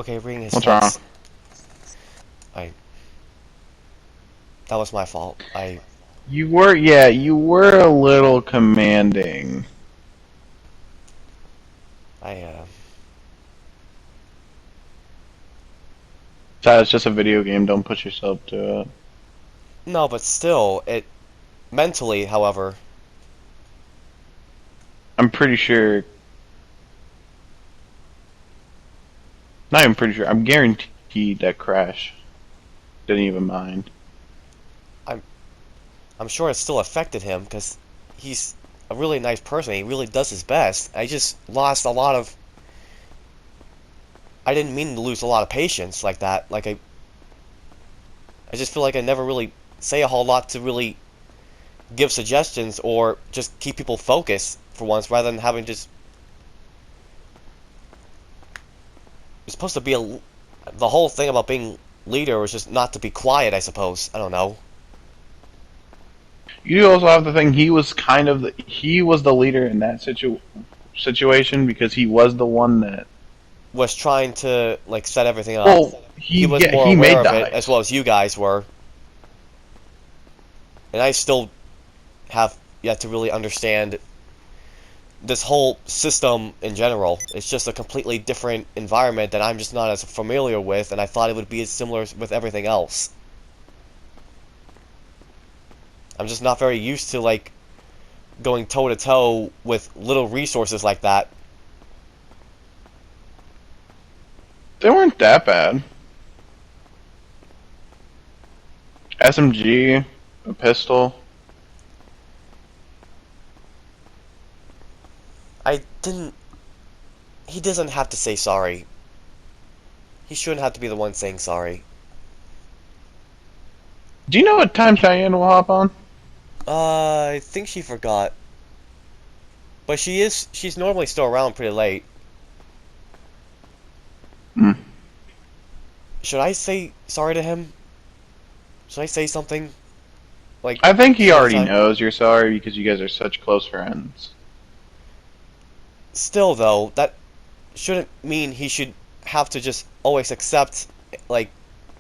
Okay, reading his What's wrong? text. I. That was my fault. You were a little commanding. I, uh. It's just a video game. Don't push yourself to it. No, but still, it. Mentally, however. I'm pretty sure. Not even pretty sure. I'm guaranteed that Crash didn't even mind. I'm. I'm sure it still affected him, because he's a really nice person. He really does his best. I just lost a lot of. I didn't mean to lose a lot of patience like that. I just feel like I never really say a whole lot to really give suggestions or just keep people focused for once rather than having just. It's supposed to be a. The whole thing about being leader was just not to be quiet, I suppose. I don't know. You also have the thing. He was the leader in that situation because he was the one that. Was trying to, like, set everything up. Well, He was more he aware made the of it, as well heist. as you guys were. And I still have yet to really understand this whole system in general. It's just a completely different environment that I'm just not as familiar with, and I thought it would be as similar with everything else. I'm just not very used to, like, going toe-to-toe with little resources like that. They weren't that bad. SMG, a pistol. I didn't... He doesn't have to say sorry. He shouldn't have to be the one saying sorry. Do you know what time Cheyenne will hop on? I think she forgot. But she's normally still around pretty late. Hmm. Should I say sorry to him? Should I say something? Like, I think he ahead of already time? knows you're sorry because you guys are such close friends. Still, though, that shouldn't mean he should have to just always accept, like,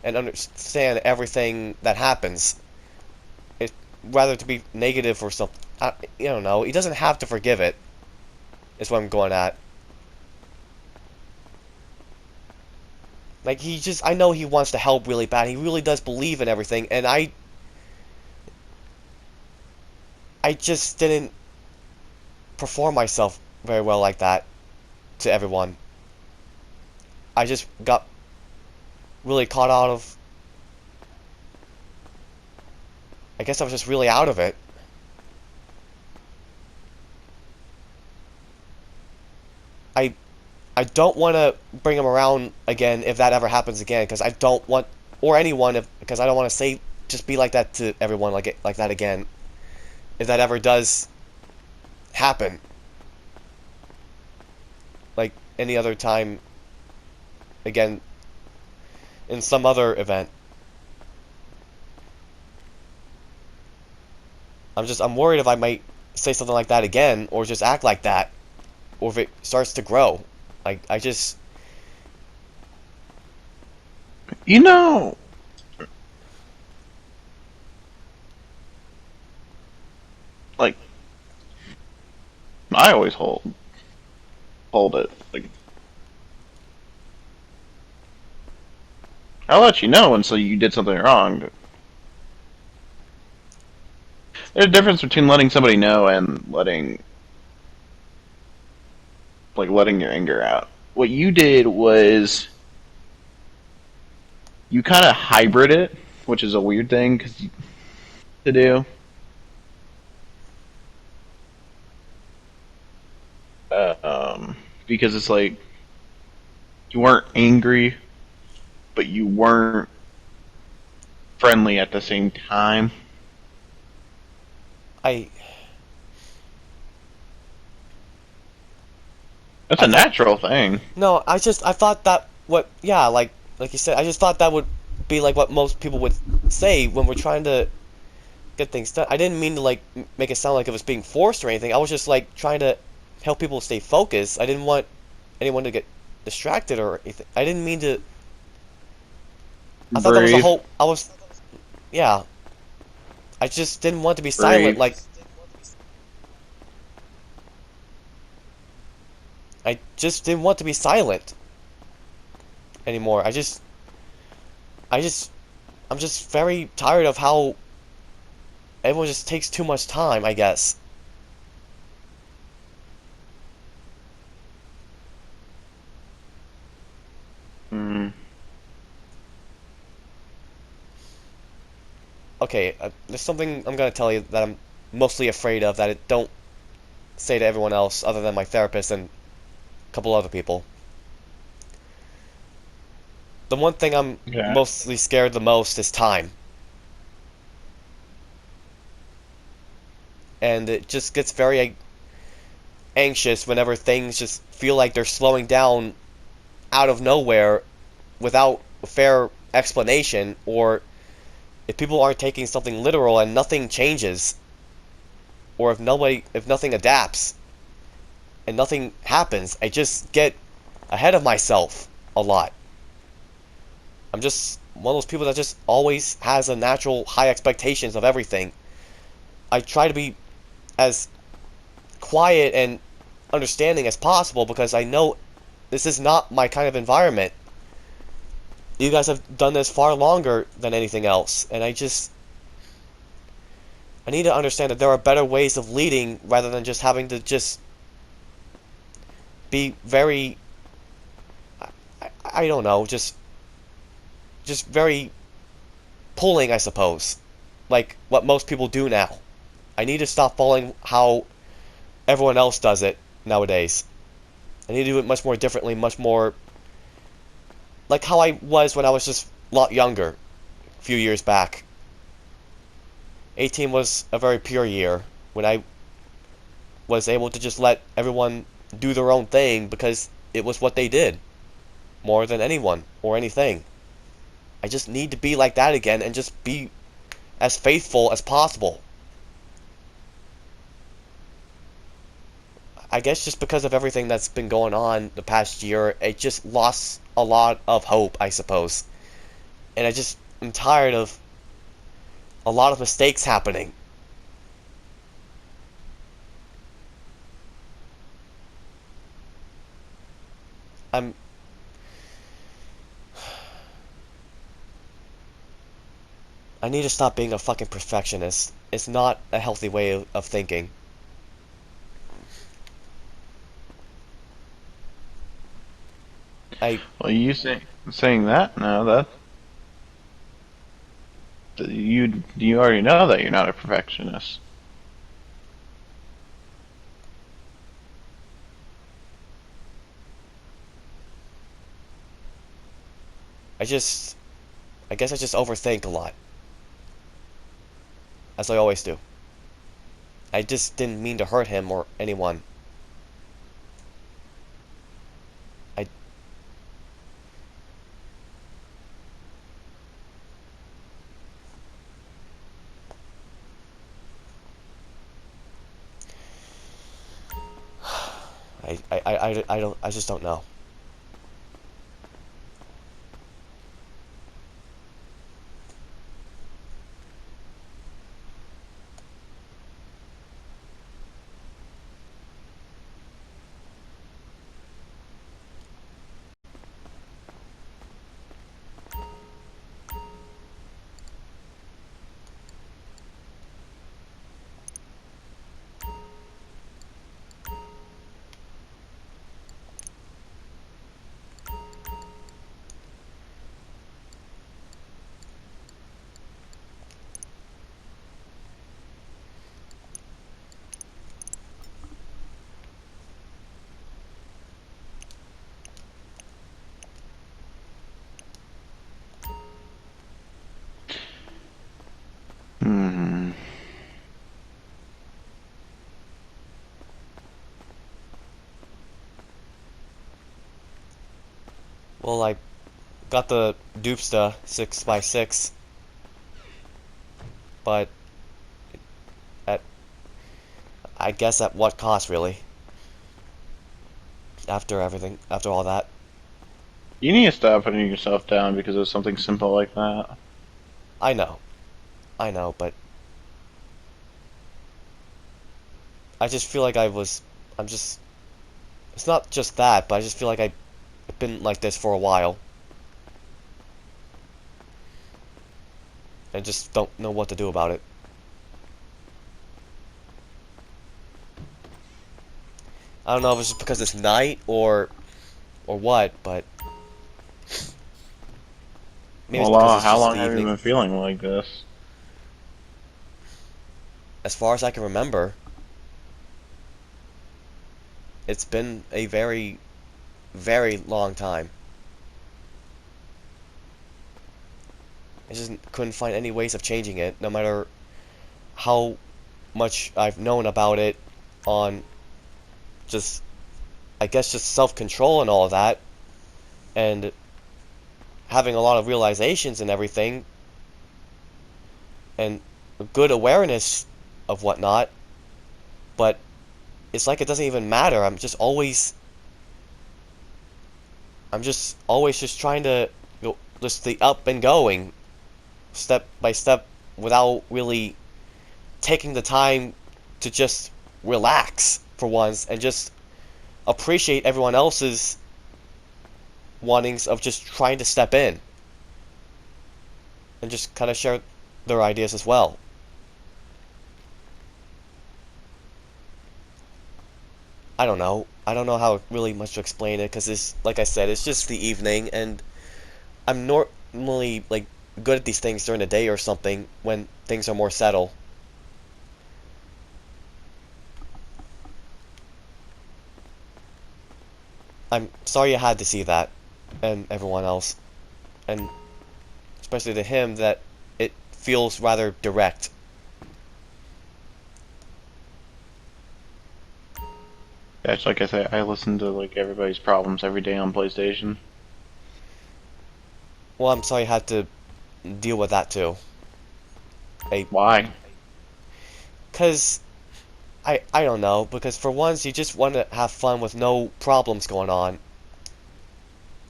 and understand everything that happens. It rather to be negative or something. I don't know. He doesn't have to forgive it. Is what I'm going at. Like, I know he wants to help really bad. He really does believe in everything, and I just didn't perform myself very well like that to everyone. I just got really caught out of. I guess I was just really out of it. I I don't want to bring him around again if that ever happens again, because I don't want, or anyone, because I don't want to say just be like that to everyone like that again. If that ever does happen, like any other time again in some other event. I'm worried if I might say something like that again or just act like that or if it starts to grow. Like I just You know, like I always hold it. Like I'll let you know until you did something wrong. There's a difference between letting somebody know and letting your anger out. What you did was you kind of hybrid it, which is a weird thing to do. Because it's like you weren't angry, but you weren't friendly at the same time. I That's I a thought natural thing. no, I thought that what yeah, like you said, I just thought that would be like what most people would say when we're trying to get things done. I didn't mean to like make it sound like it was being forced or anything. I was just like trying to help people stay focused. I didn't want anyone to get distracted or anything. I didn't mean to. I thought that was the Breathe. whole. I was. Yeah. I just didn't want to be silent. Breathe. Like, I just didn't want to be silent anymore. I just, I'm just very tired of how everyone just takes too much time, I guess. Mm. Okay, there's something I'm gonna tell you that I'm mostly afraid of that I don't say to everyone else other than my therapist and a couple other people. The one thing I'm Okay. mostly scared the most is time. And it just gets very anxious whenever things just feel like they're slowing down out of nowhere without a fair explanation, or if people aren't taking something literal and nothing changes, or if nothing adapts and nothing happens, I just get ahead of myself a lot. I'm just one of those people that just always has a natural high expectations of everything. I try to be as quiet and understanding as possible because I know this is not my kind of environment. You guys have done this far longer than anything else, and I need to understand that there are better ways of leading rather than just having to just be very I don't know, just very pulling, I suppose. Like what most people do now. I need to stop following how everyone else does it nowadays. I need to do it much more differently, much more like how I was when I was just a lot younger, a few years back. 18 was a very pure year when I was able to just let everyone do their own thing because it was what they did more than anyone or anything. I just need to be like that again and just be as faithful as possible. I guess just because of everything that's been going on the past year, it just lost a lot of hope, I suppose. And I'm tired of a lot of mistakes happening. I'm I need to stop being a fucking perfectionist. It's not a healthy way of thinking. I Well, saying that now that you already know that you're not a perfectionist. I just I guess I just overthink a lot, as I always do. I just didn't mean to hurt him or anyone. I I just don't know. Hmm. Well, I got the Dupsta 6x6, but at I guess at what cost, really? After everything, after all that. You need to stop putting yourself down because of something simple like that. I know, but I just feel like I'm just, it's not just that, but I just feel like I've been like this for a while. And just don't know what to do about it. I don't know if it's just because it's night or what, but maybe it's Well, because it's how just long the have you evening. been feeling like this? As far as I can remember, it's been a very, very long time. I just couldn't find any ways of changing it, no matter how much I've known about it on just, I guess, just self-control and all of that, and having a lot of realizations and everything, and good awareness of whatnot, but it's like it doesn't even matter. I'm just always just trying to go, just the up and going, step by step, without really taking the time to just relax for once and just appreciate everyone else's wantings of just trying to step in and just kind of share their ideas as well. I don't know. I don't know how really much to explain it because it's like I said, it's just the evening, and I'm normally like good at these things during the day or something when things are more settled. I'm sorry you had to see that, and everyone else, and especially to him that it feels rather direct. Yeah, it's like I say, I listen to like everybody's problems every day on PlayStation. Well, I'm sorry you had to deal with that too. I, Why? cause I don't know, because for once you just want to have fun with no problems going on.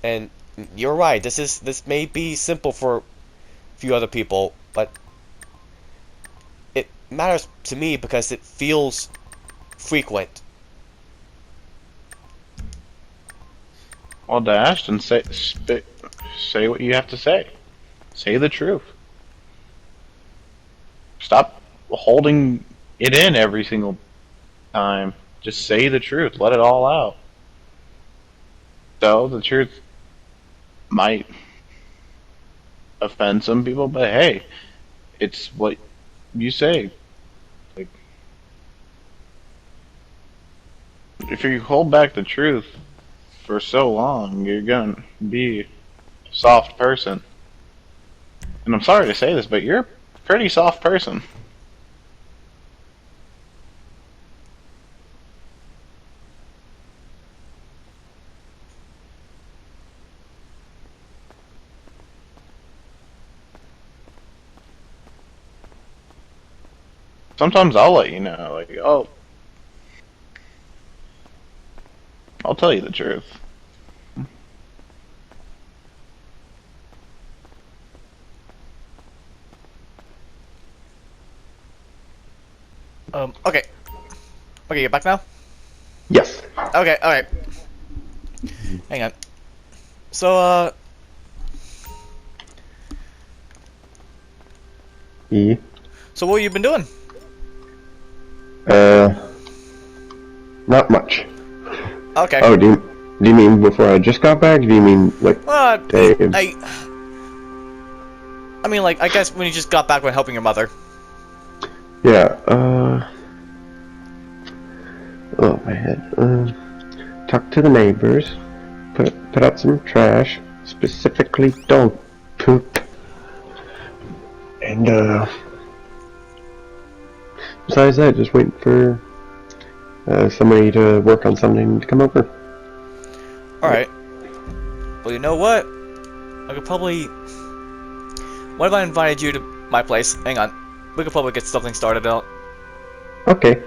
And you're right, this may be simple for a few other people, but it matters to me because it feels frequent. Well, dash and say what you have to say. Say the truth. Stop holding it in every single time. Just say the truth. Let it all out. So the truth might offend some people, but hey, it's what you say. Like, if you hold back the truth for so long, you're gonna be a soft person. And I'm sorry to say this, but you're a pretty soft person. Sometimes I'll let you know, like, oh, I'll tell you the truth. Okay. Okay, you're back now? Yes. Okay, alright. Hang on. So, E. so what have you been doing? Uh, not much. Okay. Oh, do you mean before I just got back? Do you mean like Dave? I mean, like, I guess when you just got back when helping your mother. Yeah. Oh my head. Talk to the neighbors. Put out some trash. Specifically, dog poop. And besides that, just waiting for somebody to work on something to come over. Alright. Well, you know what? I could probably... What if I invited you to my place? Hang on. We could probably get something started out. Okay.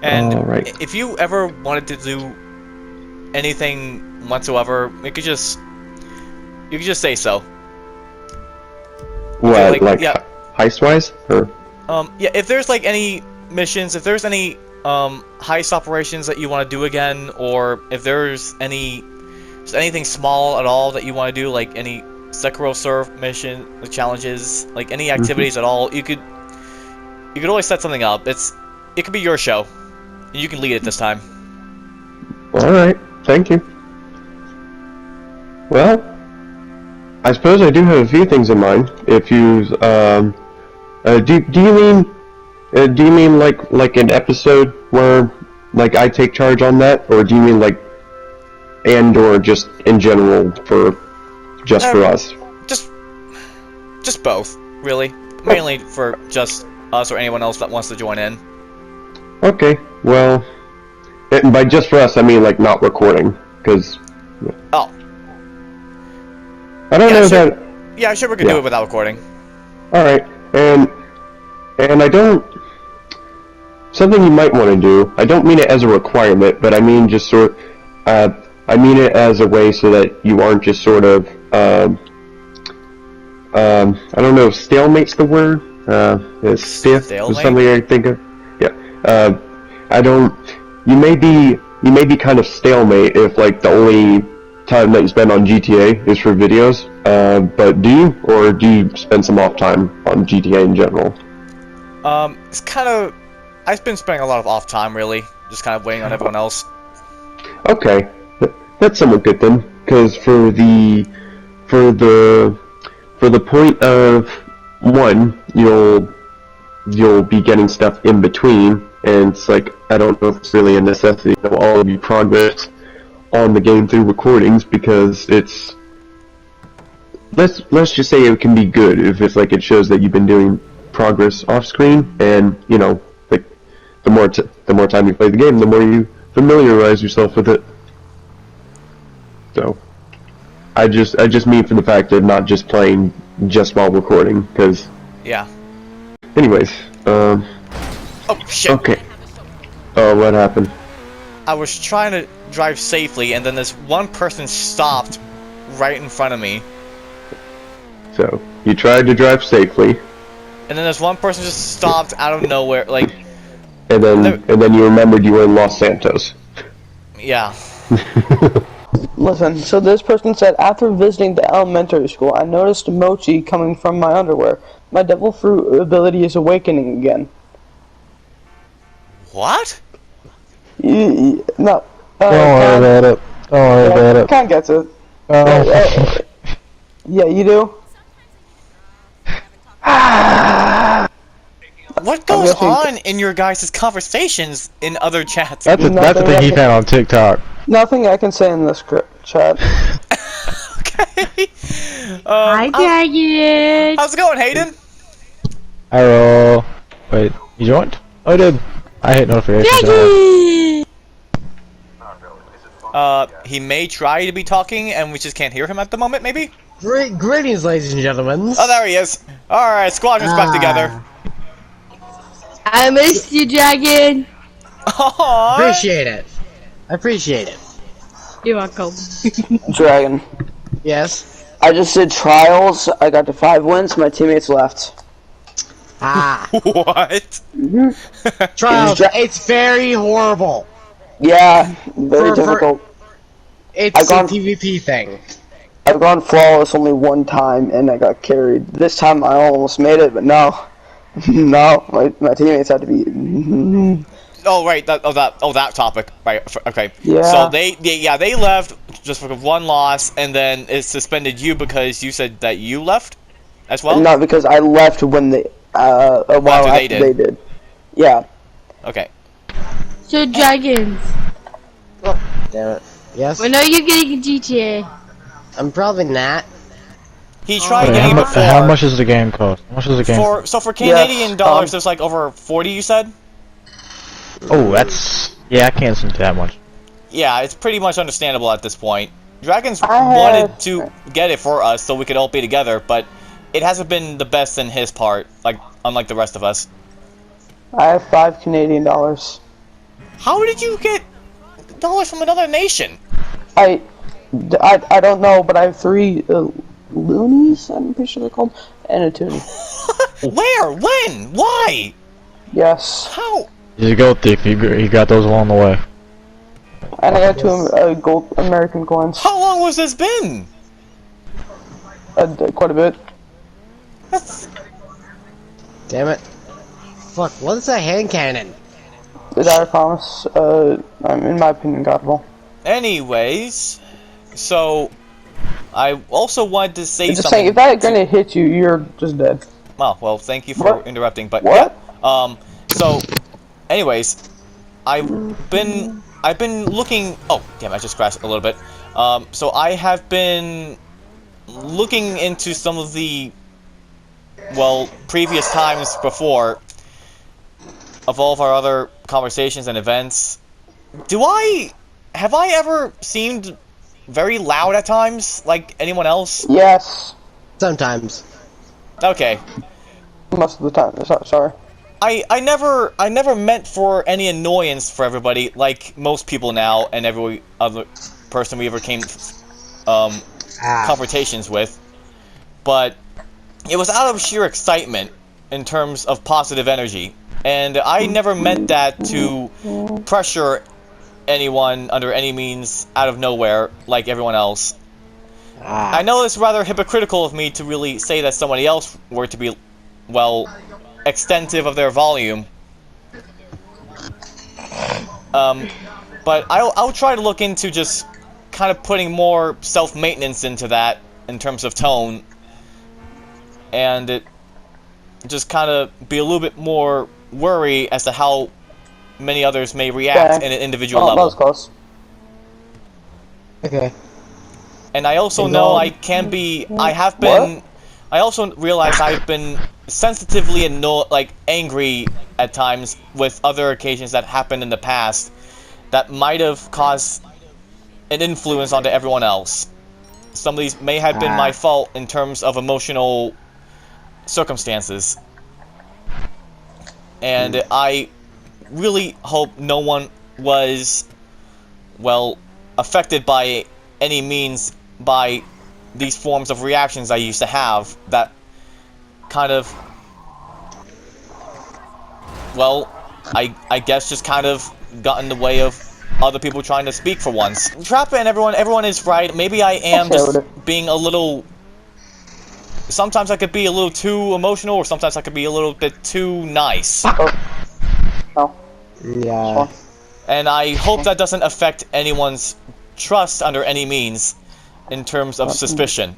And Alright. if you ever wanted to do anything whatsoever, you could just say so. What, like yeah, heist-wise? Or yeah. If there's like any missions, if there's any heist operations that you want to do again, or if there's just anything small at all that you want to do, like any Sekiro Surf mission, the challenges, like any activities at all, you could always set something up. It could be your show. You can lead it this time. Alright, thank you. Well, I suppose I do have a few things in mind. If you, do you mean like an episode where, like, I take charge on that? Or do you mean like, or just in general for us? Just both, really. Mainly for just us or anyone else that wants to join in. Okay, well, and by just for us, I mean like not recording, because... Oh. I don't know sure. that... Yeah, sure, we could do it without recording. Alright, and I don't... Something you might want to do, I don't mean it as a requirement, but I mean just I mean it as a way so that you aren't just sort of, I don't know if stalemate's the word? Is Stalemate? something I think of? Yeah. You may be kind of stalemate if, like, the only time that you spend on GTA is for videos, but do you? Or do you spend some off time on GTA in general? It's kind of... I've been spending a lot of off time, really. Just kind of waiting on everyone else. Okay. That's somewhat good then, because for the point of one, you'll be getting stuff in between, and it's like, I don't know if it's really a necessity to know all of your progress on the game through recordings, because it's, let's just say it can be good if it's like it shows that you've been doing progress off screen, and like the more time you play the game, the more you familiarize yourself with it. So, I just mean for the fact of not just playing just while recording, because... Yeah. Anyways, Oh, shit! Okay. Oh, what happened? I was trying to drive safely, and then this one person stopped right in front of me. So, you tried to drive safely. And then this one person just stopped out of nowhere, like... And then you remembered you were in Los Santos. Yeah. Listen, so this person said, after visiting the elementary school, I noticed mochi coming from my underwear. My devil fruit ability is awakening again. What? No. Don't worry about it. Don't worry about it. Kind gets it. Oh. Yeah, you do? What goes on in your guys' conversations in other chats? That's the thing he found on TikTok. Nothing I can say in this chat. Okay. Hi, Dragon. How's it going, Hayden? Hello. Wait, you joined? Oh, I did. I hit notifications. Dragon! He may try to be talking, and we just can't hear him at the moment, maybe? Greetings, ladies and gentlemen. Oh, there he is. Alright, squadron's back together. I missed you, Dragon. Aww. Appreciate it. I appreciate it. You're welcome. Dragon. Yes? I just did trials. I got to 5 wins. My teammates left. Ah. What? Trials. It's very horrible. Yeah, very difficult. It's a PvP thing. I've gone flawless only one time, and I got carried. This time I almost made it, but no. No, my teammates had to be... Oh right, that topic. Right, okay. Yeah. So they left just for one loss, and then it suspended you because you said that you left as well. Not because I left when they a while after they did. Yeah. Okay. So, Dragons, Damn it. Yes? when are you getting a GTA? I'm probably not. He tried Wait, getting it before. how much does the game cost? How much does the game? For Canadian dollars, there's like over 40. You said. Oh, that's... Yeah, I can't send that much. Yeah, it's pretty much understandable at this point. Dragons wanted to get it for us so we could all be together, but it hasn't been the best in his part, like unlike the rest of us. I have 5 Canadian dollars. How did you get dollars from another nation? I don't know, but I have 3 loonies, I'm pretty sure they're called, and a toonie. Where? When? Why? Yes. How? He's a gold thief. He got those along the way. And I got 2 gold American coins. How long was this been? Quite a bit. Damn it. Fuck, what is a hand cannon? I promise. In my opinion, godable. Anyways, so I also wanted to say Just something. saying, if that grenade hits you, you're just dead. Oh, well, thank you for interrupting, but What? yeah. So, anyways, I've been looking. Oh, damn! I just crashed a little bit. So I have been looking into some of the, well, previous times before of all of our other conversations and events. Have I ever seemed very loud at times, like anyone else? Yes. Sometimes. Okay. Most of the time. Sorry. I never meant for any annoyance for everybody, like most people now, and every other person we ever came confrontations with. But it was out of sheer excitement in terms of positive energy, and I never meant that to pressure anyone under any means out of nowhere like everyone else. I know it's rather hypocritical of me to really say that somebody else were to be, well, extensive of their volume. But I'll try to look into just kind of putting more self-maintenance into that in terms of tone, and it just kind of be a little bit more worry as to how many others may react in an individual level. That was close. Okay. And I also know I can be. I have been. What? I also realize I've been sensitively angry at times with other occasions that happened in the past that might have caused an influence onto everyone else. Some of these may have been my fault in terms of emotional circumstances. And I really hope no one was, well, affected by any means by these forms of reactions I used to have that kind of, well, I guess just kind of got in the way of other people trying to speak for once. Trappa and everyone is right. Maybe I am just being a little... Sometimes I could be a little too emotional, or sometimes I could be a little bit too nice. Yeah. And I hope that doesn't affect anyone's trust under any means in terms of suspicion.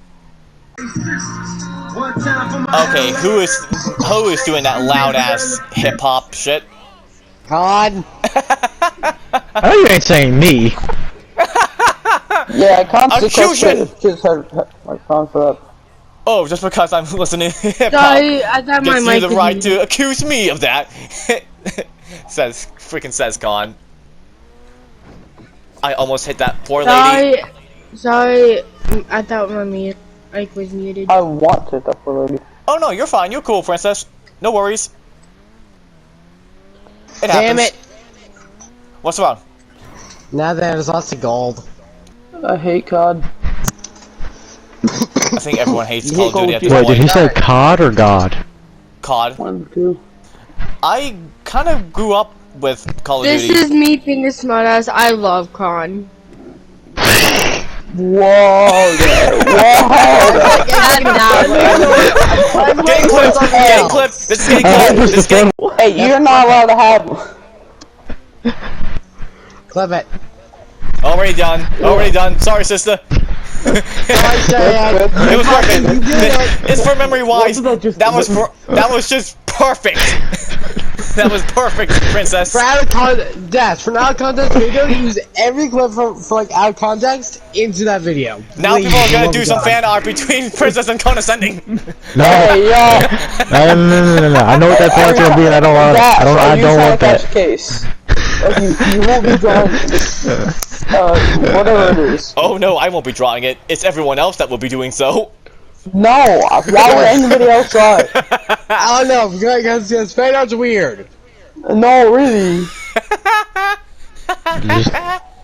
Okay, who is doing that loud ass hip hop shit? God. I know you ain't saying me. Yeah, Accusation! for that. Oh, just because I'm listening to hip hop Sorry, I thought my gives you mic the was right muted. to accuse me of that. says Con. I almost hit that poor lady. Sorry, I thought my mic was muted. I want to hit that poor lady. Oh no, you're fine. You're cool, princess. No worries. It happens. Damn it. What's wrong? Now there's lots of gold. I hate COD. I think everyone hates You Call hate of Duty at this Wait, did point. he say COD or God? COD. 1 and 2. I kind of grew up with Call of This Duty. is me being a smartass. I love Con. Whoa there. Whoa Getting clipped! Getting clipped! This is getting clipped! This is getting... there. Hey, you're not allowed to have one. Clip it. Already done. Already done. Sorry, sister. It was perfect. It's for memory wise. That was just perfect. That was perfect, princess. For out of context, we don't use every clip for like out of context into that video. Now Please, people are gonna love do some God. fan art between Princess and Condescending. No. Hey, yo. No. I know what that part's gonna be, and I don't want. I don't want that. Case. You won't be drawing whatever it is. Oh no, I won't be drawing it. It's everyone else that will be doing so. No, why would anybody else draw it? I don't know, because fan art's weird. No, really.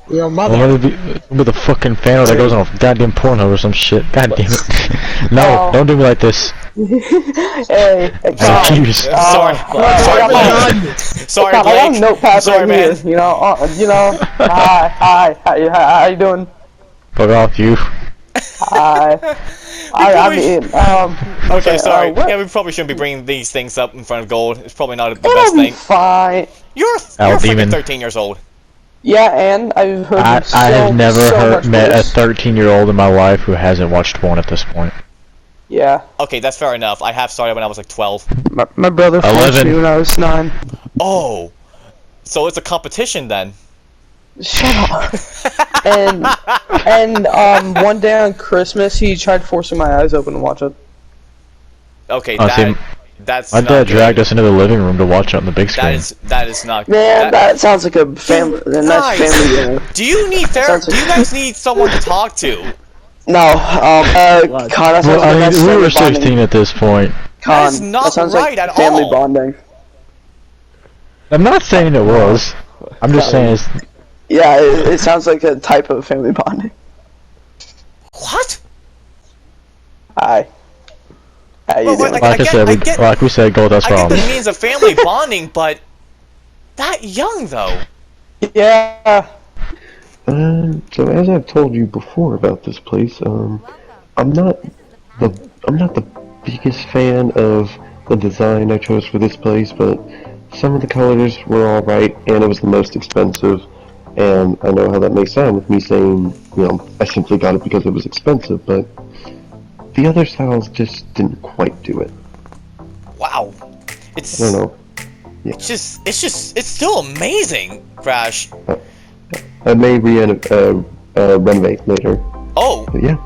Your I'm mother. gonna be with a fucking fan that goes on a goddamn Pornhub or some shit. God damn it. No, Oh. don't do me like this. Hey, I Con. refuse. Sorry, I sorry, got my- Blake. Sorry, Con, I got a Blake. notepad Sorry, right man. here. Hi, how you doing? Fuck off, you. Hi. Okay, sorry. what? Yeah, we probably shouldn't be bringing these things up in front of Gold. It's probably not the It'll best be thing. fine. You're Owl freaking demon. 13 years old. Yeah, and I've heard I have never much met a worse. 13-year-old in my life who hasn't watched porn at this point. Yeah, Okay, that's fair enough. I have started when I was like 12. my brother forced 11. me when I was 9. Oh, so it's a competition then. Shut up. and one day on Christmas, he tried forcing my eyes open to watch it. Okay, Oh, see, that's my not dad good. dragged us into the living room to watch it on the big screen. That is not. Man, that sounds like a nice Guys, family dinner. Do you need Sounds Do you guys need someone to talk to? No, Con, that sounds Well, like a I nice mean, we were family 16 bonding. at this point. Con, That is not sounds right like at family all. bonding. I'm not saying it was. I'm just saying it's... Yeah, it sounds like a type of family bonding. What? Hi. How you Well, doing? like, Like I we said, Gold, that's I get wrong. the means of family bonding, but that young though. Yeah. So as I've told you before about this place, I'm not the biggest fan of the design I chose for this place, but some of the colors were alright, and it was the most expensive. And I know how that may sound with me saying, I simply got it because it was expensive, but the other styles just didn't quite do it. Wow. I don't know. It's still amazing, Crash. I may renovate later. Oh, But yeah.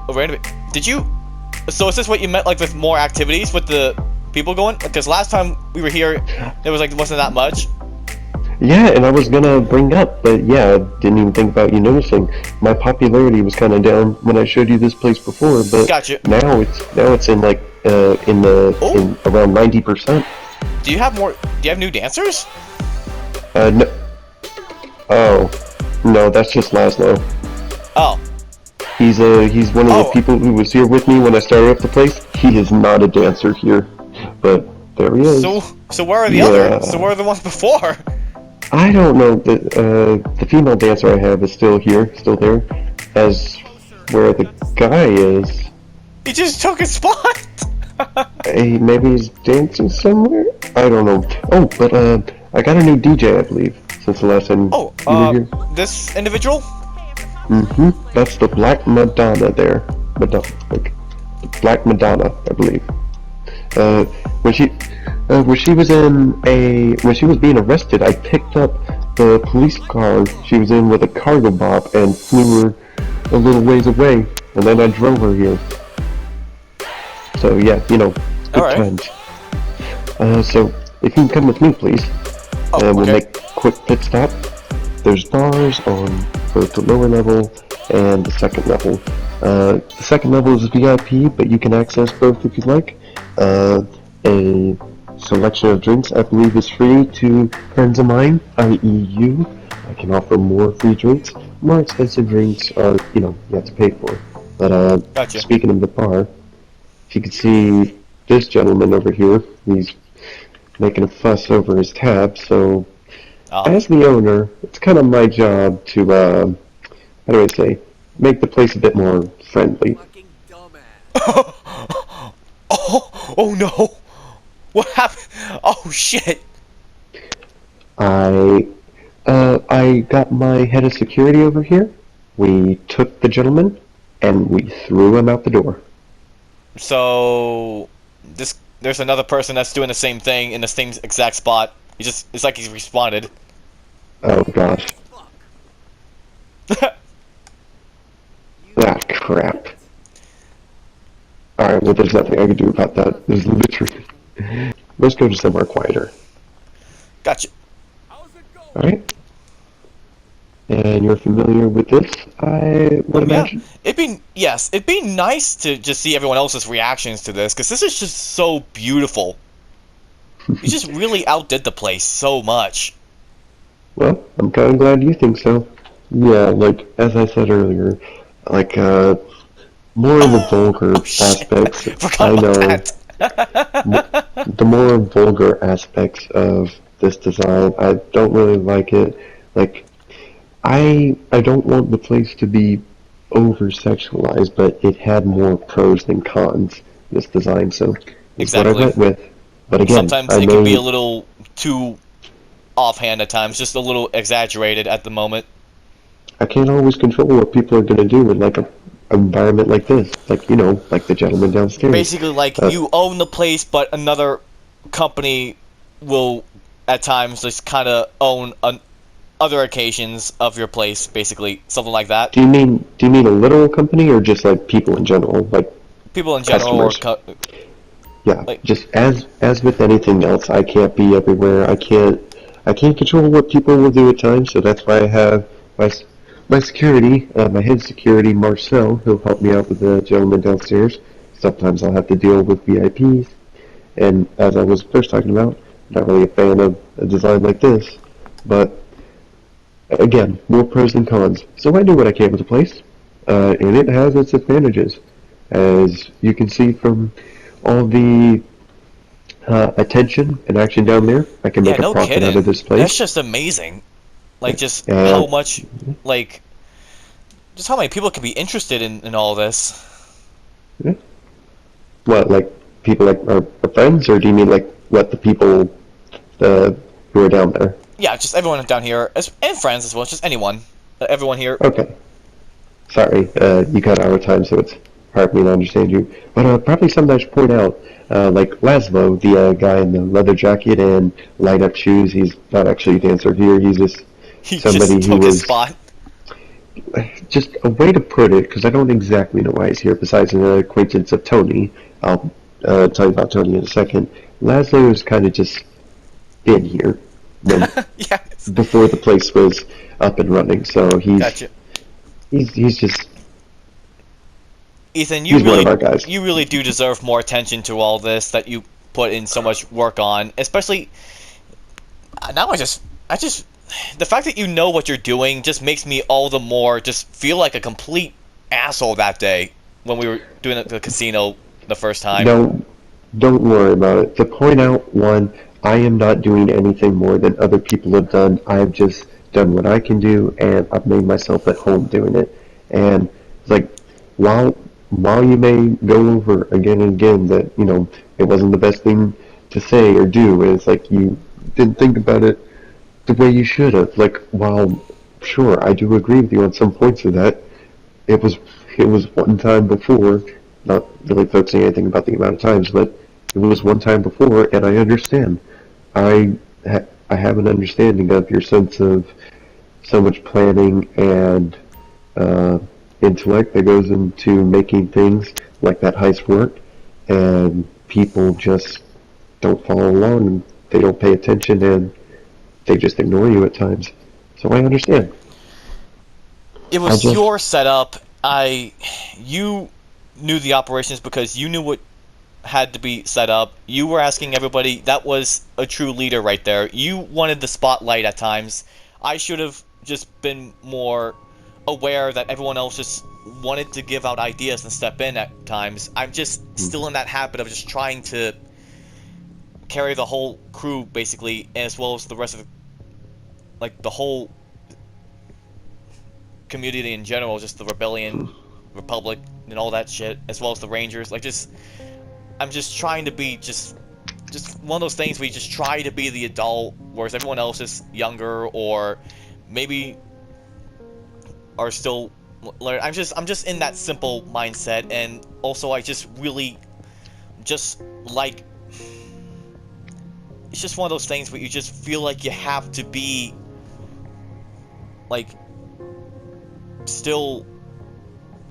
did you? So is this what you meant, like with more activities with the people going? Because last time we were here, there wasn't that much. Yeah, and I was gonna bring up, but yeah, I didn't even think about you noticing. My popularity was kind of down when I showed you this place before, but Gotcha. now it's in like in around 90%. Do you have more? Do you have new dancers? No. Oh, no, that's just Laszlo. Oh, He's one of the Oh. people who was here with me when I started up the place. He is not a dancer here, but there he is. so where are the Yeah. others? So where are the ones before? I don't know. The female dancer I have is still here, still there. As where the guy is, He just took his spot. maybe he's dancing somewhere. I don't know. Oh, but I got a new DJ, I believe, since the last time Oh, you were here. this individual? That's the Black Madonna there. Like the Black Madonna, I believe. When she was being arrested, I picked up the police car she was in with a cargo bop and flew her a little ways away, and then I drove her here. So yeah, good Alright. times. So if you can come with me, please, Oh, we'll okay. make a quick pit stop. There's bars on both the lower level and the second level. The second level is VIP, but you can access both if you'd like. A selection of drinks, I believe, is free to friends of mine, i.e. you. I can offer more free drinks. More expensive drinks are, you have to pay for. But Gotcha. speaking of the bar, if you can see this gentleman over here, he's making a fuss over his tab, so as the owner, it's kind of my job to, how do I say, make the place a bit more friendly. Oh no! What happened? Oh shit! I got my head of security over here. We took the gentleman, and we threw him out the door. So there's another person that's doing the same thing in the same exact spot. It's like he's responded. Oh gosh. Ah, crap. Alright, well there's nothing I can do about that. There's literally... Let's go to somewhere quieter. Gotcha. Alright? And you're familiar with this, I would imagine? It'd be nice to just see everyone else's reactions to this, because this is just so beautiful. You just really outdid the place so much. Well, I'm kind of glad you think so. Yeah, like as I said earlier, like more of the vulgar Oh shit! aspects. Forgot I about know that. the more vulgar aspects of this design, I don't really like it. Like I don't want the place to be over sexualized, but it had more pros than cons. This design, so is what I Exactly. went with. But again, Sometimes I it can be a may little too offhand at times, just a little exaggerated at the moment. I can't always control what people are going to do in like a environment like this, like like the gentleman downstairs. Basically, like, Uh, you own the place, but another company will, at times, just kind of own other occasions of your place, basically. Something like that. do you mean a literal company or just like people in general, like People in general, or customers? Yeah, like, just as with anything else, I can't be everywhere. I can't control what people will do at times, so that's why I have my security, my head security, Marcel, who'll help me out with the gentleman downstairs. Sometimes I'll have to deal with VIPs, and as I was first talking about, not really a fan of a design like this, but again, more pros than cons. So I do what I can with the place, and it has its advantages, as you can see from all the attention and action down there. I can yeah, make a no profit out of kidding. this That's place. just amazing. Like, just Uh, how much, like, just how many people can be interested in all this. what, like people like our friends, or do you mean like what the people uh, who are down there? Yeah, just everyone down here, and friends as well, just anyone. Everyone here. Okay, sorry, you cut our time, so it's hard for me to understand you. But probably something I should point out, like Laszlo, the guy in the leather jacket and light up shoes. He's not actually a dancer here. He's just He just somebody who took his was spot. just a way to put it, because I don't exactly know why he's here, besides an acquaintance of Tony. I'll tell you about Tony in a second. Laszlo has kind of just been here when Yes. before the place was up and running, so Gotcha. he's just Ethan, he's one of our guys. you really do deserve more attention to all this that you put in so much work on. Especially now, I just, the fact that you know what you're doing just makes me all the more just feel like a complete asshole that day when we were doing it at the casino the first time. Don't worry about it. To point out, one, I am not doing anything more than other people have done. I've just done what I can do, and I've made myself at home doing it. And it's like, while you may go over again and again that it wasn't the best thing to say or do, and it's like you didn't think about it the way you should have. Like, while sure I do agree with you on some points of that, it was one time before, not really focusing anything about the amount of times, but it was one time before, and I understand. I have an understanding of your sense of so much planning and uh, intellect that goes into making things like that heist work, and people just don't follow along, and they don't pay attention, and they just ignore you at times. So I understand. It I was just your setup. You knew the operations because you knew what had to be set up. You were asking everybody. That was a true leader right there. You wanted the spotlight at times. I should have just been more aware that everyone else just wanted to give out ideas and step in at times. I'm just still in that habit of just trying to carry the whole crew, basically, as well as the rest of the whole community in general, just the Rebellion, Republic, and all that shit, as well as the Rangers. I'm just trying to be just one of those things where you just try to be the adult, whereas everyone else is younger, or maybe are still learning. I'm just in that simple mindset, and also I just really just like, it's just one of those things where you just feel like you have to be still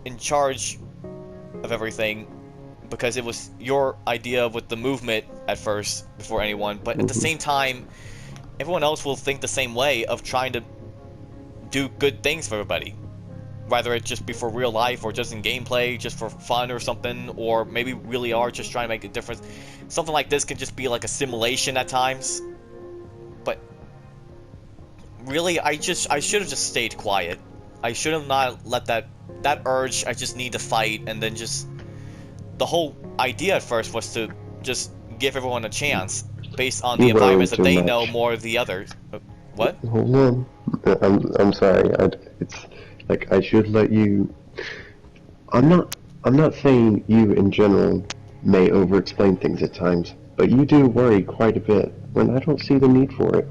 in charge of everything, because it was your idea with the movement at first before anyone, but at the same time everyone else will think the same way of trying to do good things for everybody, whether it just be for real life or just in gameplay, just for fun or something, or maybe really are just trying to make a difference. Something like this can just be like a simulation at times, but really I should have just stayed quiet. I should have not let that urge. I just need to fight, and then just the whole idea at first was to just give everyone a chance based on the You worry environments that too they much. know more of the others. What? Hold on. I'm sorry. It's like I should let you. I'm not saying you in general may over-explain things at times, but you do worry quite a bit when I don't see the need for it.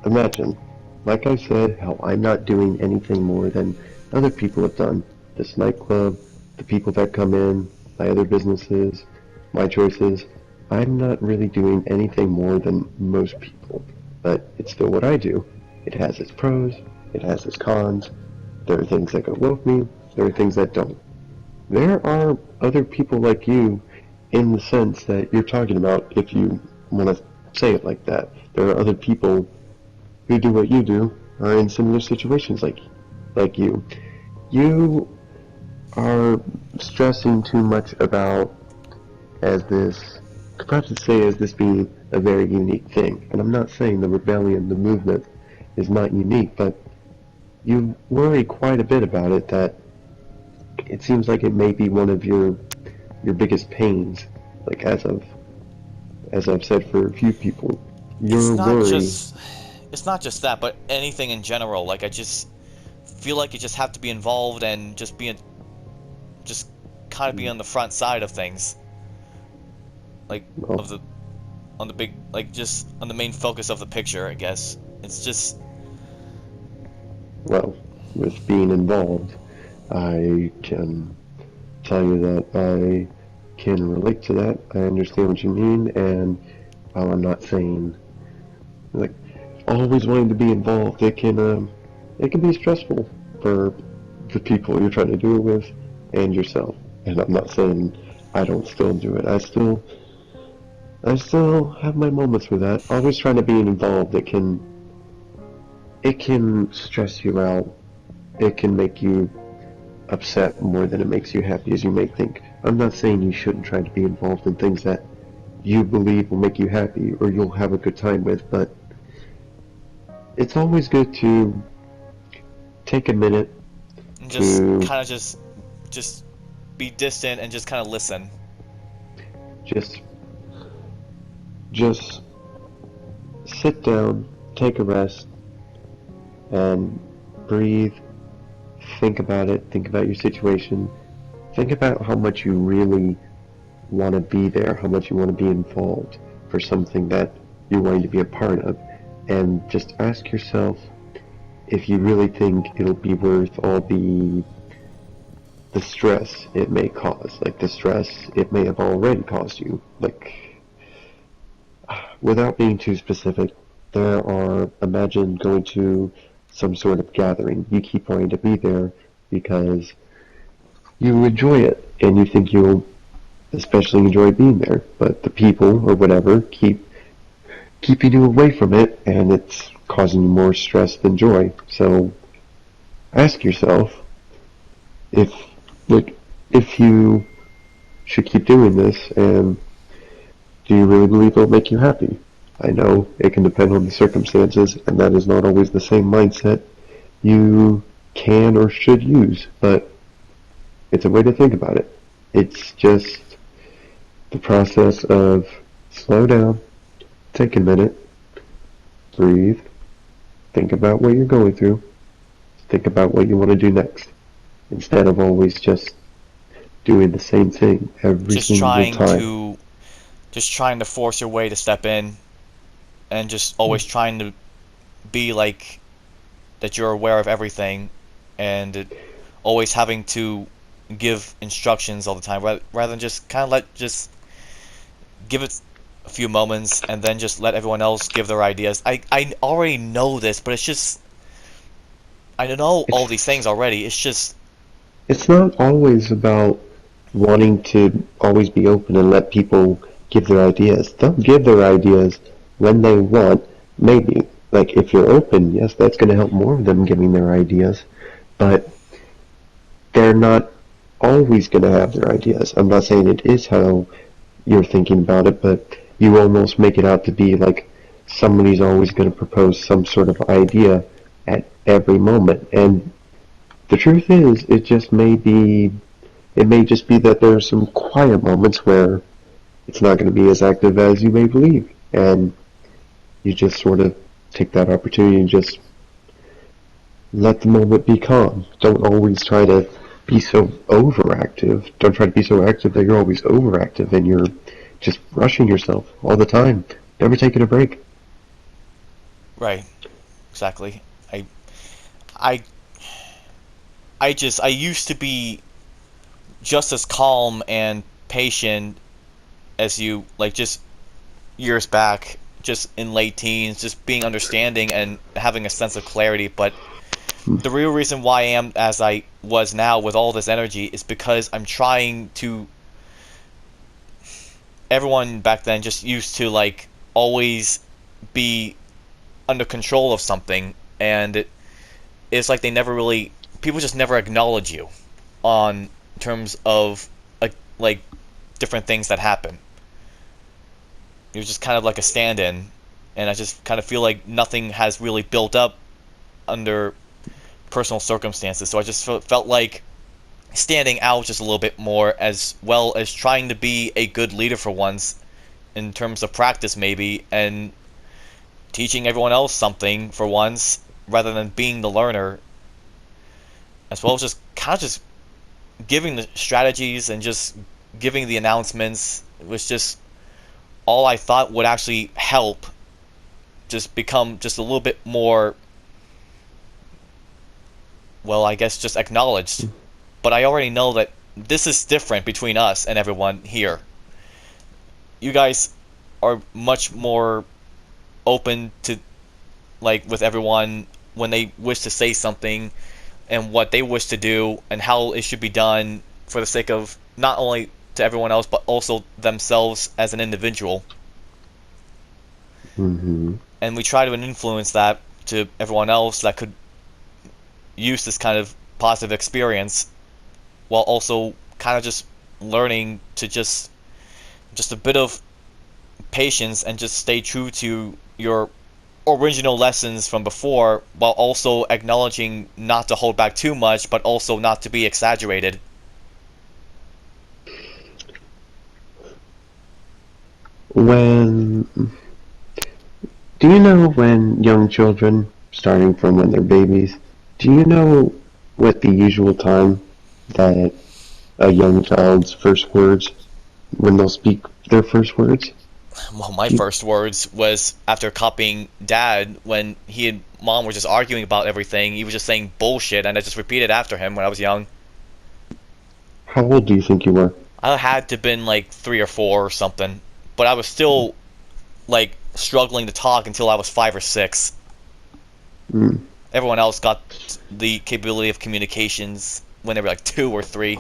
Imagine, like I said, how I'm not doing anything more than other people have done. This nightclub, the people that come in, my other businesses, my choices. I'm not really doing anything more than most people, but it's still what I do. It has its pros, it has its cons. There are things that go well with me, there are things that don't. There are other people like you in the sense that you're talking about, if you want to say it like that. There are other people who do what you do, are in similar situations like you. You are stressing too much about as this, perhaps to say as this being a very unique thing. And I'm not saying the rebellion, the movement, is not unique, but you worry quite a bit about it, that it seems like it may be one of your biggest pains, like as I've said for a few people. Your worry. It's not just that, but anything in general. Like I just feel like you just have to be involved and just kind of be on the front side of things. Like Well, on the main focus of the picture, I guess. It's just well, with being involved, I can tell you that I can relate to that. I understand what you mean, and while I'm not saying like always wanting to be involved, it can be stressful for the people you're trying to do it with and yourself. And I'm not saying I don't still do it. I still have my moments with that. Always trying to be involved. It can stress you out. It can make you upset more than it makes you happy, as you may think. I'm not saying you shouldn't try to be involved in things that you believe will make you happy or you'll have a good time with, but it's always good to take a minute just to kind of just be distant and just kind of listen. just sit down, take a rest, and breathe. Think about it. Think about your situation. Think about how much you really want to be there, how much you want to be involved for something that you're wanting to be a part of. And just ask yourself if you really think it'll be worth all the stress it may cause. Like the stress it may have already caused you. Like, without being too specific, imagine going to some sort of gathering. You keep wanting to be there because you enjoy it, and you think you'll especially enjoy being there, but the people, or whatever, keeping you away from it, and it's causing you more stress than joy. So, ask yourself if you should keep doing this, and do you really believe it'll make you happy? I know it can depend on the circumstances, and that is not always the same mindset you can or should use, but it's a way to think about it. It's just the process of slow down, take a minute, breathe, think about what you're going through, think about what you want to do next, instead of always just doing the same thing every single time. Just trying to force your way to step in, and just always trying to be like that you're aware of everything, and always having to give instructions all the time, rather than just kind of just give it a few moments and then just let everyone else give their ideas. I already know this, but it's just I know all these things already. It's not always about wanting to always be open and let people give their ideas. They'll give their ideas when they want, maybe. Like, if you're open, yes, that's going to help more of them giving their ideas, but they're not always going to have their ideas. I'm not saying it is how you're thinking about it, but you almost make it out to be like somebody's always going to propose some sort of idea at every moment. And the truth is, it may just be that there are some quiet moments where it's not going to be as active as you may believe. And you just sort of take that opportunity and just let the moment be calm. Don't always try to be so overactive. Don't try to be so active that you're always overactive and you're just rushing yourself all the time. Never taking a break. Right. Exactly. I used to be just as calm and patient as you, like, just years back, just in late teens, just being understanding and having a sense of clarity. But the real reason why I am as I was now with all this energy is because I'm trying to. Everyone back then just used to, like, always be under control of something, and it's like they never really. People just never acknowledge you on terms of, like different things that happen. You're just kind of like a stand-in, and I just kind of feel like nothing has really built up under personal circumstances. So I just felt like standing out just a little bit more, as well as trying to be a good leader for once, in terms of practice maybe, and teaching everyone else something for once, rather than being the learner, as well as just kind of just giving the strategies and just giving the announcements. It was just all I thought would actually help just become just a little bit more, well, I guess just acknowledged. But I already know that this is different between us and everyone here. You guys are much more open to, like, with everyone when they wish to say something and what they wish to do and how it should be done for the sake of not only to everyone else but also themselves as an individual. Mm-hmm. And we try to influence that to everyone else that could use this kind of positive experience, while also kind of just learning to just a bit of patience and just stay true to your original lessons from before, while also acknowledging not to hold back too much, but also not to be exaggerated. Do you know when young children, starting from when they're babies, do you know what the usual time that a young child's first words, when they'll speak their first words? Well, my first words was after copying Dad when he and Mom were just arguing about everything. He was just saying bullshit, and I just repeated after him when I was young. How old do you think you were? I had to been like 3 or 4 or something, but I was still, like, struggling to talk until I was 5 or 6. Mm. Everyone else got the capability of communications when they were like 2 or 3.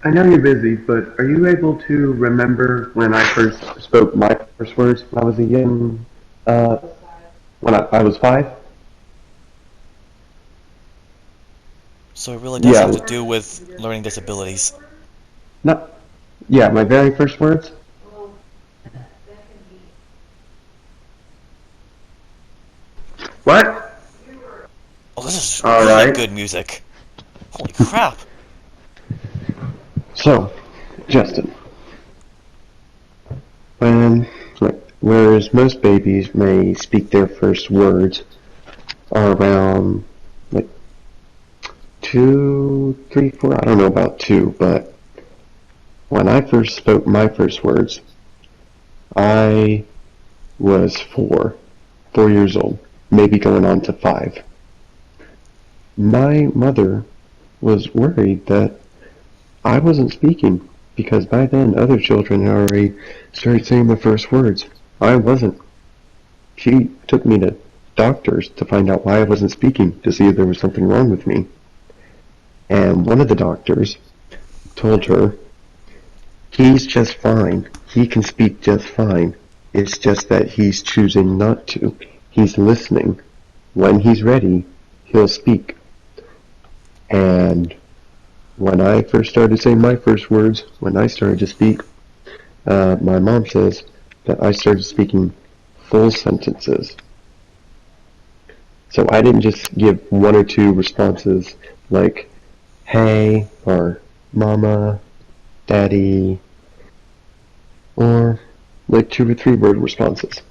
I know you're busy, but are you able to remember when I first spoke my first words when I was a young, when I was 5? So it really does Yeah. have to do with learning disabilities. No. Yeah, my very first words? What? Oh, this is All really right. good music. Holy crap. So, Justin, whereas most babies may speak their first words are around, like, 2, 3, 4, I don't know about 2, but when I first spoke my first words, I was 4 years old, maybe going on to 5. My mother was worried that I wasn't speaking, because by then other children had already started saying the first words. I wasn't. She took me to doctors to find out why I wasn't speaking, to see if there was something wrong with me. And one of the doctors told her, "He's just fine. He can speak just fine. It's just that he's choosing not to. He's listening. When he's ready, he'll speak." And when I first started saying my first words, when I started to speak, my mom says that I started speaking full sentences. So I didn't just give one or two responses like, hey, or mama, daddy, or like 2 or 3 word responses.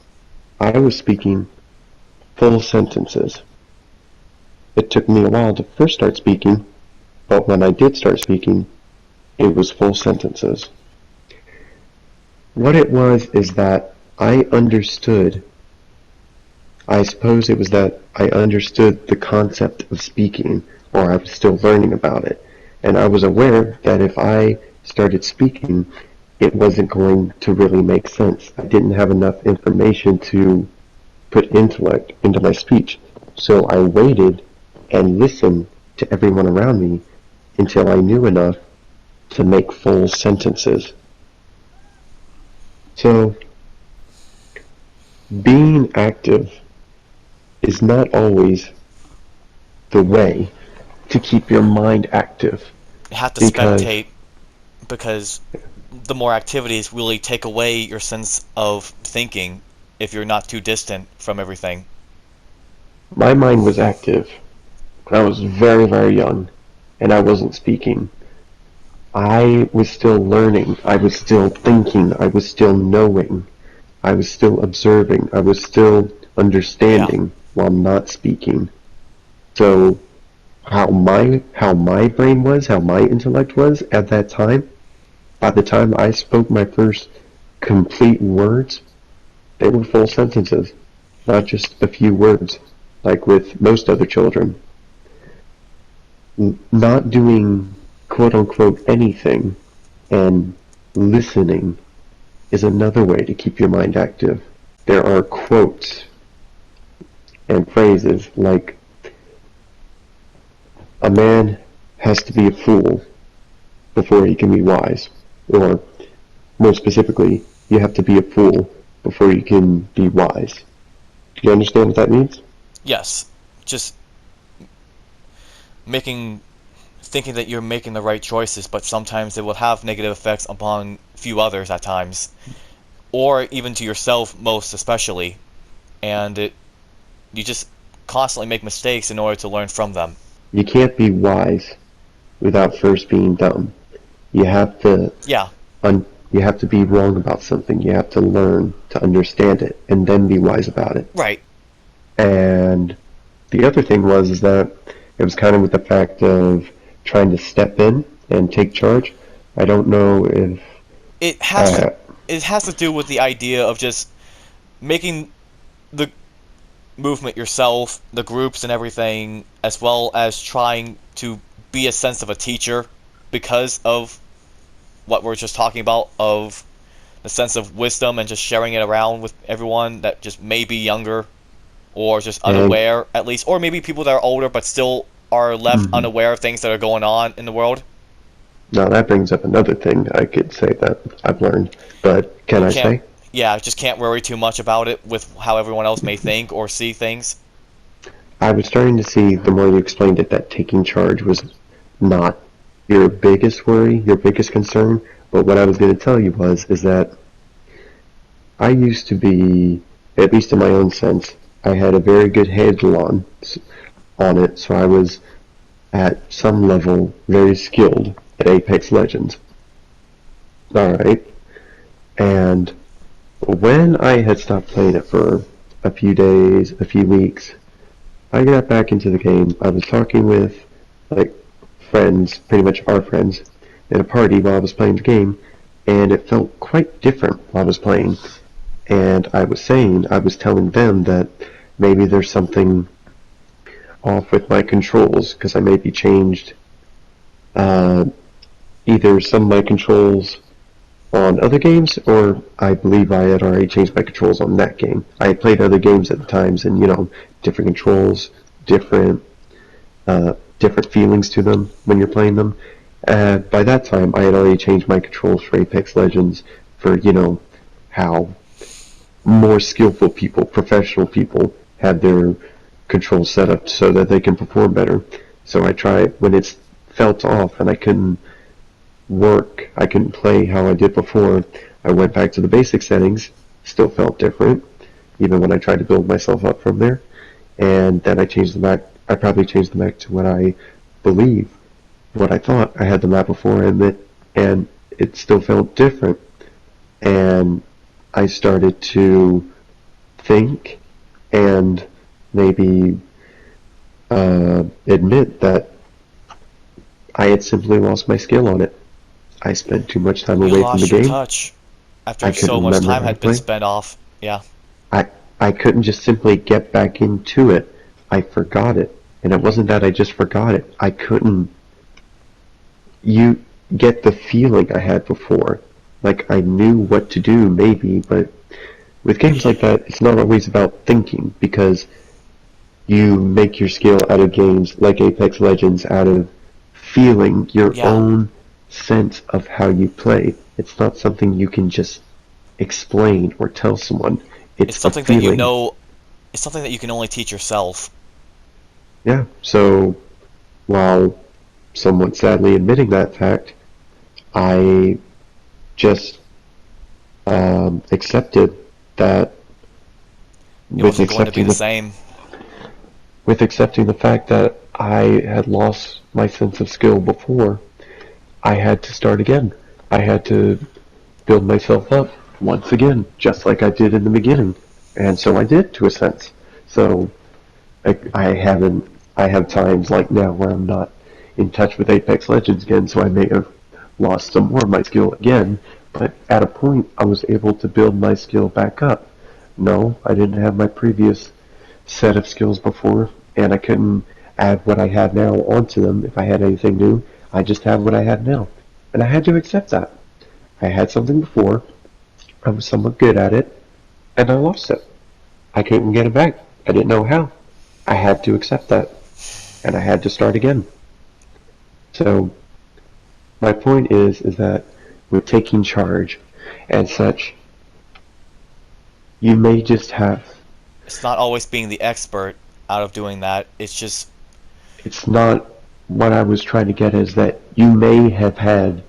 I was speaking full sentences. It took me a while to first start speaking, but when I did start speaking, it was full sentences. What it was is that I understood, I suppose it was that I understood the concept of speaking, or I was still learning about it, and I was aware that if I started speaking, it wasn't going to really make sense. I didn't have enough information to put intellect into my speech, so I waited and listened to everyone around me until I knew enough to make full sentences. So, being active is not always the way to keep your mind active. You have to Because- spectate, because the more activities really take away your sense of thinking if you're not too distant from everything. My mind was active when I was very, very young, and I wasn't speaking. I was still learning, I was still thinking, I was still knowing, I was still observing, I was still understanding while not speaking. So, how my brain was, how my intellect was at that time, by the time I spoke my first complete words, they were full sentences, not just a few words, like with most other children. Not doing quote-unquote anything and listening is another way to keep your mind active. There are quotes and phrases like, a man has to be a fool before he can be wise, or more specifically, you have to be a fool before you can be wise. Do you understand what that means? Yes, just thinking that you're making the right choices, but sometimes it will have negative effects upon few others at times, or even to yourself most especially, and you just constantly make mistakes in order to learn from them. You can't be wise without first being dumb. You have to you have to be wrong about something. You have to learn to understand it and then be wise about it. Right. And the other thing is that it was kind of with the fact of trying to step in and take charge. I don't know if it has to do with the idea of just making the movement yourself, the groups and everything, as well as trying to be a sense of a teacher because of what we're just talking about, of the sense of wisdom and just sharing it around with everyone that just may be younger or just unaware at least, or maybe people that are older but still are left unaware of things that are going on in the world. Now that brings up another thing I could say that I've learned, but can I say? Yeah, just can't worry too much about it with how everyone else may think or see things. I was starting to see, the more you explained it, that taking charge was not your biggest worry, your biggest concern, but what I was going to tell you is that I used to be, at least in my own sense, I had a very good handle on it, so I was at some level very skilled at Apex Legends. Alright, and when I had stopped playing it for a few days, a few weeks, I got back into the game. I was talking with, like, friends, pretty much our friends, in a party while I was playing the game, and it felt quite different while I was playing. And I was telling them that maybe there's something off with my controls, because I maybe changed either some of my controls on other games, or I believe I had already changed my controls on that game. I had played other games at the times, and different controls, different feelings to them when you're playing them. By that time, I had already changed my controls for Apex Legends for how more skillful people, professional people, have their controls set up so that they can perform better. So I tried when it's felt off and I couldn't play how I did before. I went back to the basic settings, still felt different, even when I tried to build myself up from there. and then I changed the map. I probably changed the map to what I believe, what I thought I had the map before, and it still felt different. And I started to think and maybe admit that I had simply lost my skill on it. I spent too much time You away from the lost your game. touch after I couldn't so much remember time how had to been play. spent off. Yeah. I couldn't just simply get back into it. I forgot it. And it wasn't that I just forgot it. I couldn't get the feeling I had before. Like I knew what to do maybe, but with games like that, it's not always about thinking, because you make your skill out of games like Apex Legends out of feeling your Yeah. own sense of how you play. It's not something you can just explain or tell someone. It's It's something a that you feeling. know. It's something that you can only teach yourself. Yeah, so while somewhat sadly admitting that fact, I just accepted that It wasn't going to be the same. with accepting the fact that I had lost my sense of skill before, I had to start again. I had to build myself up once again, just like I did in the beginning. And so I did, to a sense. So I have times like now where I'm not in touch with Apex Legends again, so I may have lost some more of my skill again, but at a point I was able to build my skill back up. No, I didn't have my previous set of skills before, and I couldn't add what I had now onto them if I had anything new. I just have what I had now. And I had to accept that. I had something before, I was somewhat good at it, and I lost it. I couldn't get it back. I didn't know how. I had to accept that, and I had to start again. So, my point is that with taking charge and such, you may just have, It's not always being the expert out of doing that. It's just it's not, what I was trying to get is that you may have had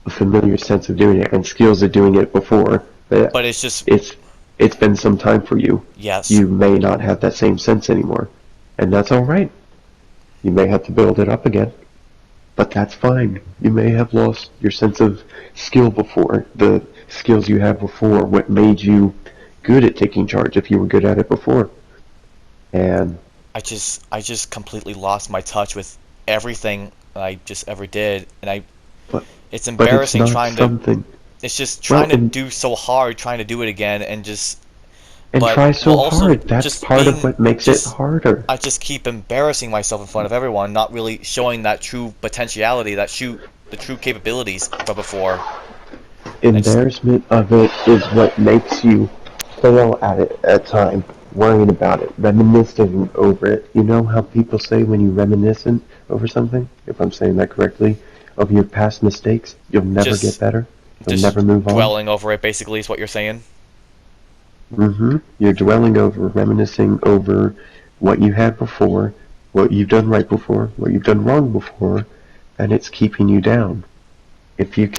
a familiar sense of doing it and skills of doing it before, but it's just it's been some time for you. yes. You may not have that same sense anymore, and that's alright. You may have to build it up again, but that's fine. You may have lost your sense of skill before, the skills you had before, what made you good at taking charge if you were good at it before. And I just completely lost my touch with everything I just ever did, and but it's it's embarrassing not trying to. something. It's just trying Well, to do so hard, trying to do it again, and just. and But try so well, also hard. That's just part of being- what makes just- it harder. I just keep embarrassing myself in front of everyone, not really showing that true potentiality, the true capabilities from before. Embarrassment of it is what makes you fail at it at time, worrying about it, reminiscing over it. You know how people say when you reminiscent over something, if I'm saying that correctly, of your past mistakes, you'll never Just- get better. You'll Just never move on. dwelling over it, basically, is what you're saying. You're dwelling over, reminiscing over what you had before, what you've done right before, what you've done wrong before, and it's keeping you down. If you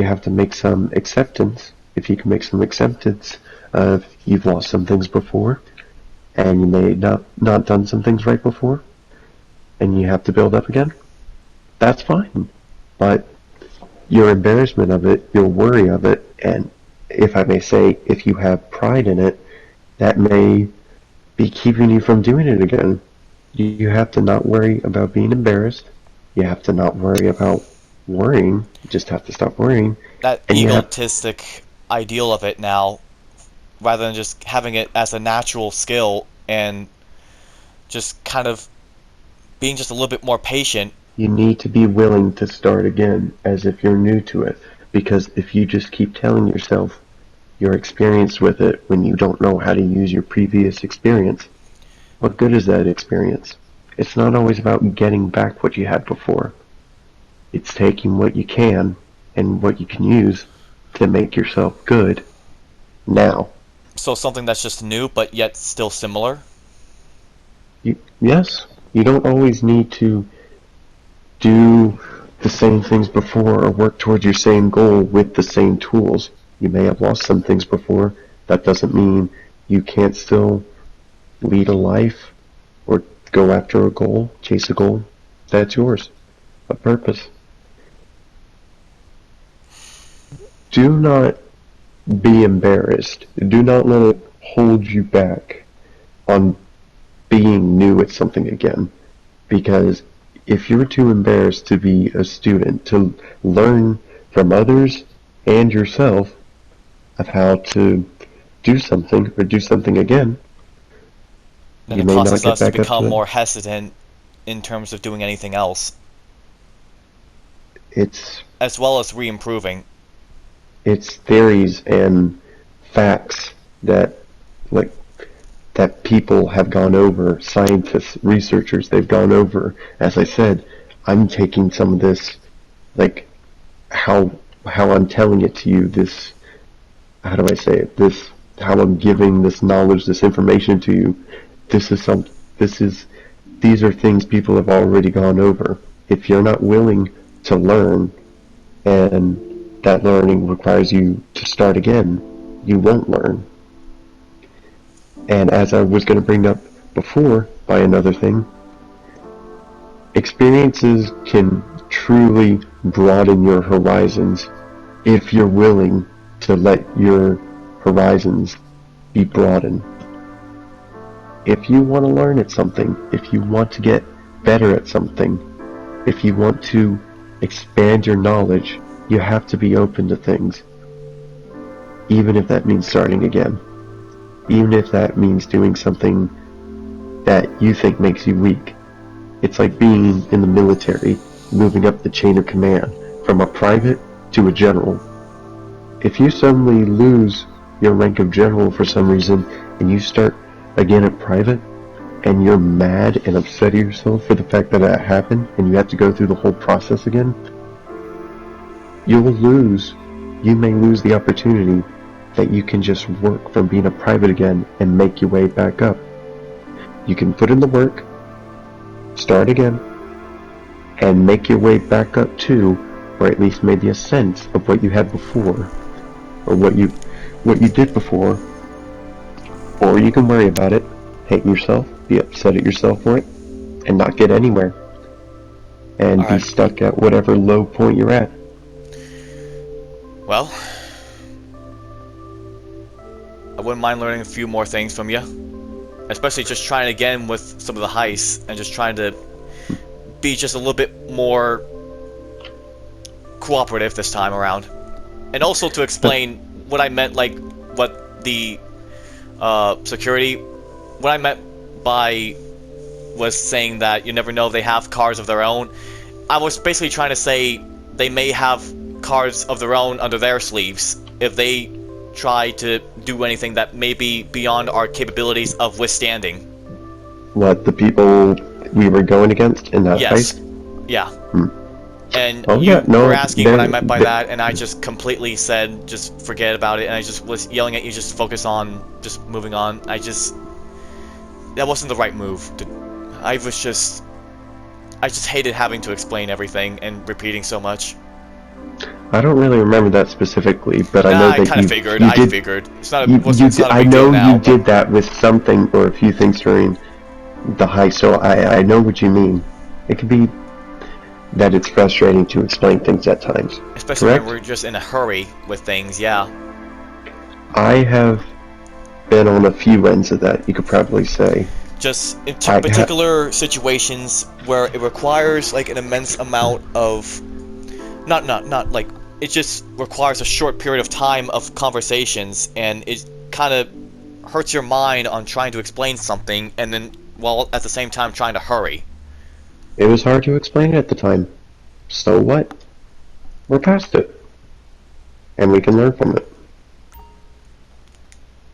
have to make some acceptance, if you can make some acceptance of you've lost some things before, and you may not done some things right before, and you have to build up again, that's fine. But your embarrassment of it, your worry of it, and if I may say, if you have pride in it, that may be keeping you from doing it again. You have to not worry about being embarrassed. You have to not worry about worrying. You just have to stop worrying. That And you have- egotistic ideal of it now, rather than just having it as a natural skill and just kind of being just a little bit more patient. You need to be willing to start again as if you're new to it. Because if you just keep telling yourself you're experienced with it when you don't know how to use your previous experience, what good is that experience? It's not always about getting back what you had before. It's taking what you can and what you can use to make yourself good now. So something that's just new, but yet still similar. Yes, you don't always need to do the same things before or work towards your same goal with the same tools. You may have lost some things before. That doesn't mean you can't still lead a life or go after a goal, chase a goal, that's yours. A purpose. Do not be embarrassed. Do not let it hold you back on being new at something again. Because if you're too embarrassed to be a student, to learn from others and yourself of how to do something or do something again, And you it may not causes get us to back up become to it. more hesitant in terms of doing anything else, It's as well as re-improving. it's theories and facts that like that people have gone over, scientists, researchers, they've gone over. As I said, I'm taking some of this, like how I'm telling it to you, this, how do I say it, this, how I'm giving this knowledge, this information to you, these are things people have already gone over. If you're not willing to learn, and that learning requires you to start again, you won't learn. And as I was going to bring up before by another thing, experiences can truly broaden your horizons if you're willing to let your horizons be broadened. If you want to learn at something, if you want to get better at something, if you want to expand your knowledge, you have to be open to things. Even if that means starting again. Even if that means doing something that you think makes you weak. It's like being in the military, moving up the chain of command from a private to a general. If you suddenly lose your rank of general for some reason and you start again at private and you're mad and upset at yourself for the fact that that happened and you have to go through the whole process again, you may lose the opportunity that you can just work from being a private again and make your way back up. You can put in the work, start again, and make your way back up to, or at least maybe a sense of what you had before, or what you did before, or you can worry about it, hate yourself, be upset at yourself for it, and not get anywhere, and be stuck at whatever low point you're at. Well, I wouldn't mind learning a few more things from you. Especially just trying again with some of the heists and just trying to be just a little bit more cooperative this time around. And also to explain what I meant, like, what the security, what I meant by was saying that you never know if they have cars of their own. I was basically trying to say they may have cars of their own under their sleeves if they try to do anything that may be beyond our capabilities of withstanding. What, the people we were going against in that Yes. fight? Yeah. And Oh, you yeah, no, were asking what I they're- meant by they- that, and I just completely said, just forget about it, and I just was yelling at you, just focus on just moving on. That wasn't the right move. I just hated having to explain everything and repeating so much. I don't really remember that specifically, but I know I that kind you of figured. you I did. figured. It's not a, You it's not a I big deal know now. you but did that with something or a few things during the heist, so I know what you mean. It can be that it's frustrating to explain things at times. Especially correct? when we're just in a hurry with things, yeah. I have been on a few ends of that, you could probably say. Just in I particular situations where it requires like an immense amount of not like it just requires a short period of time of conversations, and it kind of hurts your mind on trying to explain something and then while at the same time trying to hurry. It was hard to explain at the time. So what? We're past it. And we can learn from it.